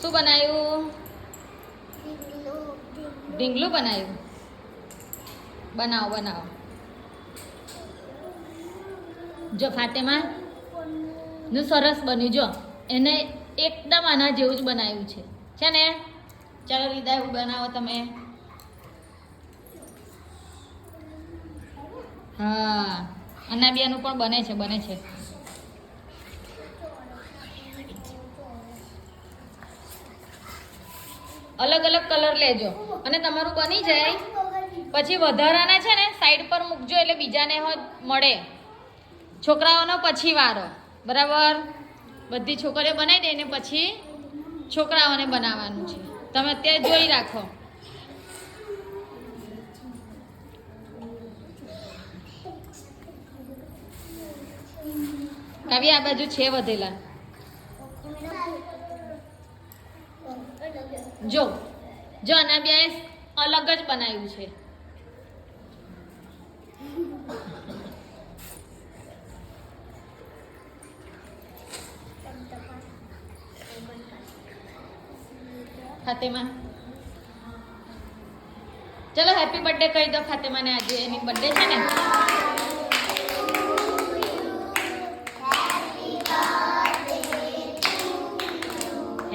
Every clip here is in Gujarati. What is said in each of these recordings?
શું બનાવ્યું? ઢીંગલું બનાવ્યું. બનાવો બનાવો. જો ફાતેમા નું સરસ બન્યું. જો એને એકદમ આના જેવું જ બનાવ્યું છે ને? ચાલો રીદા એવું બનાવો તમે. હા, અનાબિયાનું પણ બને છે. અલગ અલગ કલર લેજો અને તમારું બની જાય પછી વધારાના છે ને સાઈડ પર મૂકજો એટલે બીજાને મળે. છોકરાઓનો પછી વારો, બરાબર? બધી છોકરીઓ બનાવી દે ને પછી છોકરાઓને બનાવવાનું છે. તમે અત્યારે જોઈ રાખો. કાવ્ય આ બાજુ છે વધેલા. જો અનાબિયાએ અલગ જ બનાવ્યું છે. ફાતેમા ચલો હેપી બર્થડે કહી દો ફાતેમાને. આજે એની બર્થડે છે ને.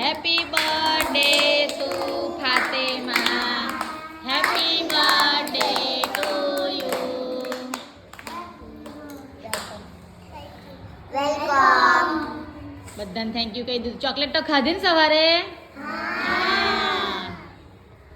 Happy birthday to Fatema. Happy birthday to you. Welcome. બધાને થેન્ક યુ કહી દીધું. ચોકલેટ તો ખાધી ને સવારે?